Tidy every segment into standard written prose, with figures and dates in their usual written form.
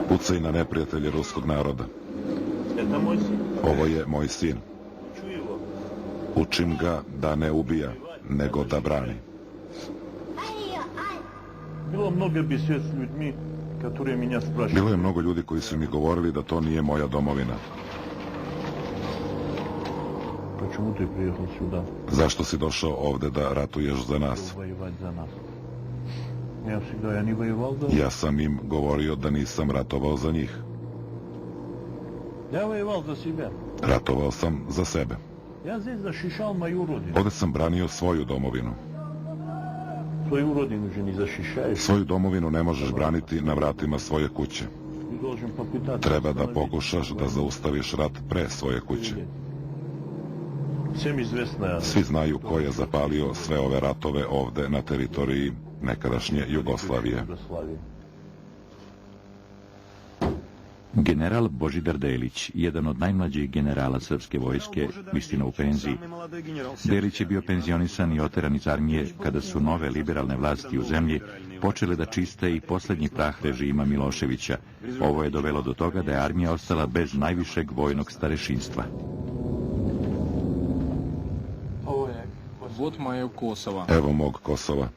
Pucaj na neprijatelje ruskog naroda. Ovo je moj sin. Učim ga da ne ubija, nego da brani. Bilo je mnogo ljudi koji su mi govorili da to nije moja domovina. Zašto si došao ovde da ratuješ za nas? Ja sam im govorio da nisam ratovao za njih. Ratovao sam za sebe. Ovde sam branio svoju domovinu. Svoju domovinu ne možeš braniti na vratima svoje kuće. Treba da pokušaš da zaustaviš rat pre svoje kuće. Svi znaju ko je zapalio sve ove ratove ovde na teritoriji nekadašnje Jugoslavije. General Božidar Delić, jedan od najmlađih generala srpske vojske, istina u penziji. Delić je bio penzionisan i oteran iz armije kada su nove liberalne vlasti u zemlji počele da čiste i poslednji prah režima Miloševića. Ovo je dovelo do toga da je armija ostala bez najvišeg vojnog starešinstva. Evo mog Kosova.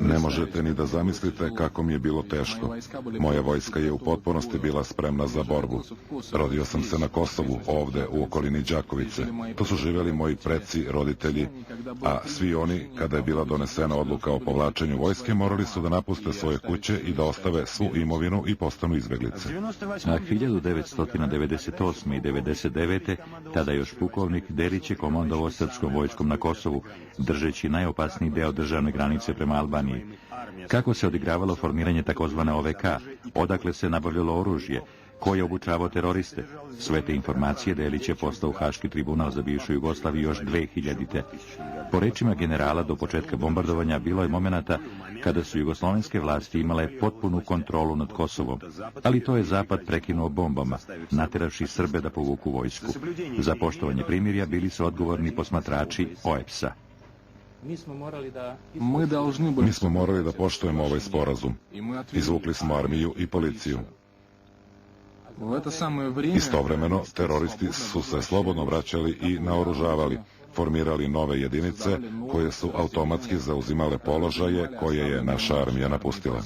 Ne možete ni da zamislite kako mi je bilo teško. Moja vojska je u potpunosti bila spremna za borbu. Rodio sam se na Kosovu, ovde, u okolini Đakovice. To su živeli moji preci, roditelji, a svi oni, kada je bila donesena odluka o povlačenju vojske, morali su da napuste svoje kuće i da ostave svu imovinu i postanu izbeglice. A 1998. i 1999. tada još pukovnik Delić je komandovao srpskom vojskom na Kosovu, držeći najopasniji deo državne granice prema Albaniji. Kako se odigravalo formiranje takozvane OVK, odakle se nabavljalo oružje, ko je obučavao teroriste. Sve te informacije Delić je postao Haški tribunal za bivšu Jugoslaviju još 2000. Po rečima generala, do početka bombardovanja bilo je momenata kada su jugoslovenske vlasti imale potpunu kontrolu nad Kosovom, ali to je Zapad prekinuo bombama, nateravši Srbe da povuku vojsku. Za poštovanje primirja bili su odgovorni posmatrači OEBS-a. Mi smo morali da poštujemo ovaj sporazum. Izvukli smo armiju i policiju. Istovremeno, teroristi su se slobodno vraćali i naoružavali, formirali nove jedinice koje su automatski zauzimale položaje koje je naša armija napustila.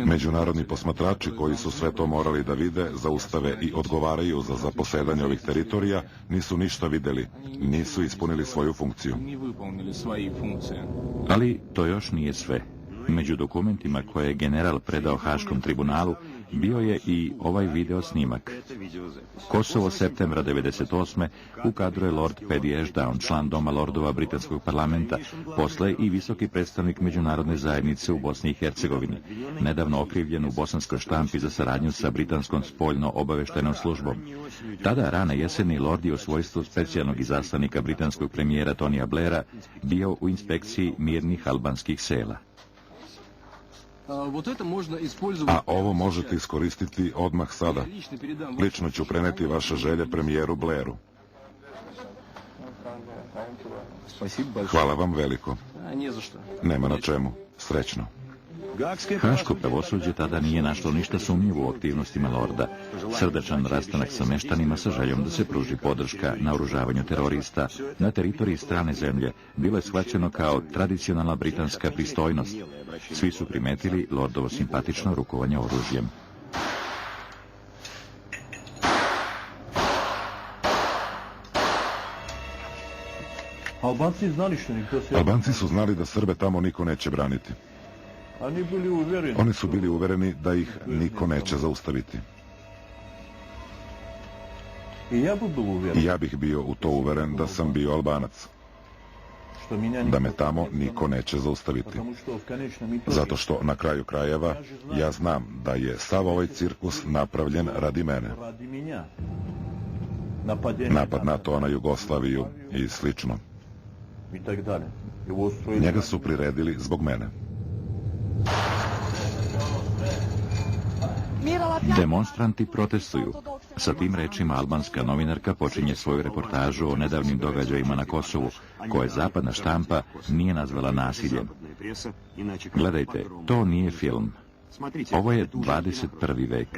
Međunarodni posmatrači koji su sve to morali da vide, zaustave i odgovaraju za zaposedanje ovih teritorija, nisu ništa videli, nisu ispunili svoju funkciju. Ali to još nije sve. Među dokumentima koje je general predao Haškom tribunalu bio je i ovaj video snimak. Kosovo, septembra 1998. U kadru je Lord Paddy Ashdown, član Doma lordova britanskog parlamenta, posle i visoki predstavnik međunarodne zajednice u Bosni i Hercegovini, nedavno okrivljen u bosanskoj štampi za saradnju sa britanskom spoljno-obaveštajnom službom. Tada, rane jeseni, Lord je u svojstvu specijalnog izaslanika britanskog premijera Tonija Blaira bio u inspekciji mirnih albanskih sela. A ovo možete iskoristiti odmah sada. Lično ću preneti vaše želje premijeru Blairu. Hvala vam veliko. Nema na čemu. Srećno. Haško pravosuđe tada nije našlo ništa sumnjivo u aktivnostima Lorda. Srdačan rastanak sa meštanima sa željom da se pruži podrška naoružavanju terorista na teritoriji strane zemlje bilo je shvaćeno kao tradicionalna britanska pristojnost. Svi su primetili Lordovo simpatično rukovanje oružjem. Albanci su znali da Srbe tamo niko neće braniti. Oni su bili uvereni da ih niko neće zaustaviti. I ja bih bio u to uveren da sam bio Albanac. Da me tamo niko neće zaustaviti. Zato što na kraju krajeva ja znam da je sav ovaj cirkus napravljen radi mene. Napad NATO na Jugoslaviju i slično. Njega su priredili zbog mene. Demonstranti protestuju. Sa tim rečima albanska novinarka počinje svoju reportažu o nedavnim događajima na Kosovu, koje zapadna štampa nije nazvala nasiljem. Gledajte, to nije film. Ovo je 21. vek.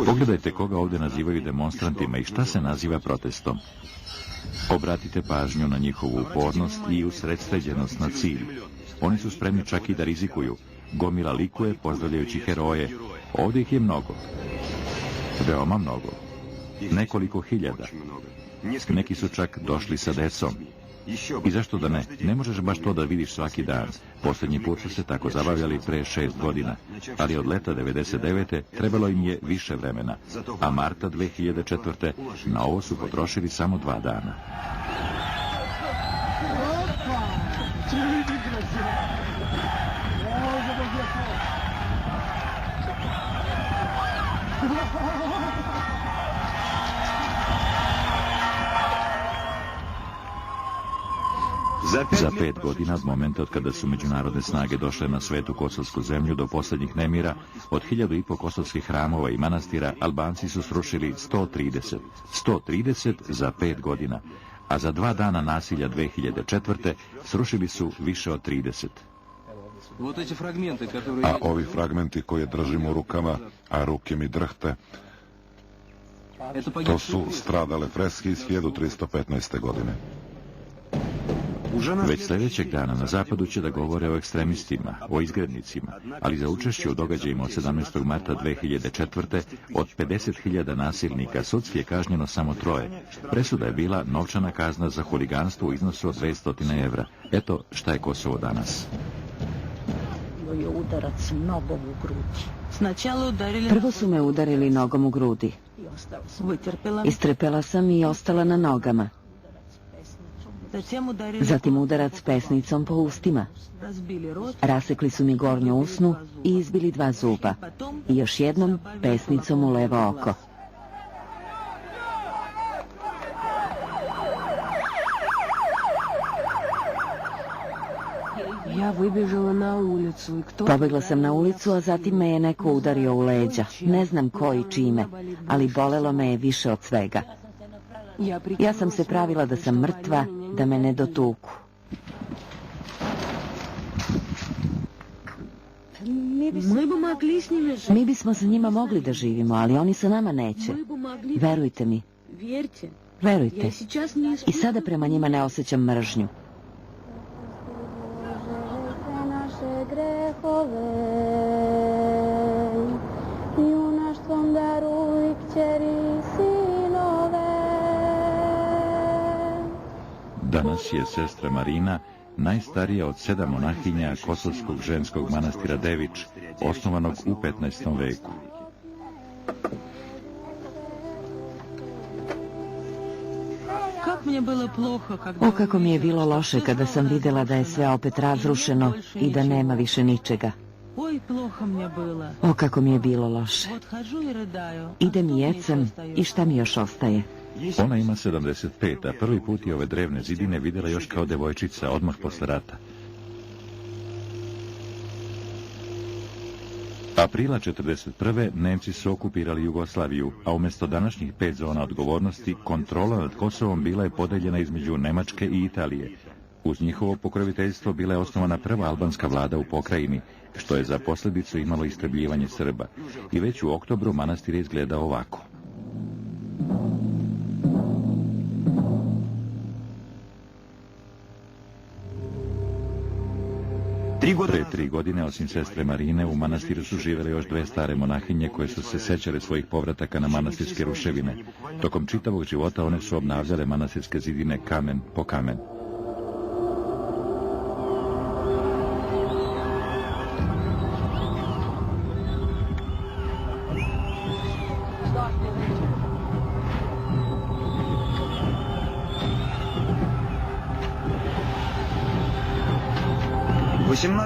Pogledajte koga ovdje nazivaju demonstrantima i šta se naziva protestom. Obratite pažnju na njihovu upornost i usredsređenost na cilj. Oni su spremni čak i da rizikuju. Gomila likuje pozdravljajući heroje. Ovdje ih je mnogo. Veoma mnogo. Nekoliko hiljada. Neki su čak došli sa decom. I zašto da ne? Ne možeš baš to da vidiš svaki dan. Posljednji put su se tako zabavljali pre 6 godina. Ali od leta 99. trebalo im je više vremena. A marta 2004. na ovo su potrošili samo 2 dana. Za 5 godina od momenta od kada su međunarodne snage došle na svetu kosovsku zemlju do posljednjih nemira, od 1500 kosovskih hramova i manastira Albanci su srušili 130. 130 za 5 godina, a za 2 dana nasilja 2004. srušili su više od 30. A ovi fragmenti koje držimo u rukama, a ruke mi drhte, to su stradale freske iz 1315. godine. Već sljedećeg dana na zapadu će da govore o ekstremistima, o izgrednicima, ali za učešće u događajima od 17. marta 2004. od 50.000 nasilnika sudski je kažnjeno samo 3. Presuda je bila novčana kazna za huliganstvo u iznosu od 200 evra. Eto šta je Kosovo danas. Udarac nogom u grudi. Prvo su me udarili nogom u grudi. Istrpela sam i ostala na nogama. Zatim udarac pesnicom po ustima. Rasekli su mi gornju usnu i izbili 2 zuba. I još jednom pesnicom u levo oko. Pobegla sam na ulicu, a zatim me je neko udario u leđa. Ne znam ko i čime, ali bolelo me je više od svega. Ja sam se pravila da sam mrtva, da me ne dotuku. Mi bismo sa njima mogli da živimo, ali oni sa nama neće. Verujte mi. Verujte. I sada prema njima ne osjećam mržnju. Danas je sestra Marina najstarija od 7 monahinja kosovskog ženskog manastira Devič, osnovanog u 15. veku. O, kako mi je bilo loše kada sam vidjela da je sve opet razrušeno i da nema više ničega. O, kako mi je bilo loše. Idem i jecam i šta mi još ostaje? Ona ima 75, a prvi put je ove drevne zidine vidjela još kao devojčica, odmah posle rata. Aprila 1941. Nemci su okupirali Jugoslaviju, a umjesto današnjih 5 zona odgovornosti, kontrola nad Kosovom bila je podeljena između Nemačke i Italije. Uz njihovo pokroviteljstvo bila je osnovana prva albanska vlada u pokrajini, što je za posljedicu imalo istrebljivanje Srba. I već u oktobru manastir je izgledao ovako. Pre 3 godine, osim sestre Marine, u manastiru su živjele još 2 stare monahinje koje su se sećale svojih povrataka na manastirske ruševine. Tokom čitavog života one su obnavljale manastirske zidine kamen po kamen.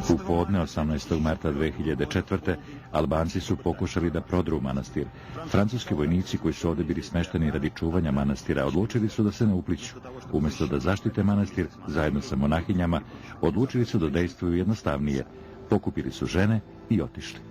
U podne 18. marta 2004. Albanci su pokušali da prodru manastir. Francuski vojnici koji su ovdje bili smešteni radi čuvanja manastira odlučili su da se ne upliću. Umjesto da zaštite manastir zajedno sa monahinjama, odlučili su da dejstvuju jednostavnije. Pokupili su žene i otišli.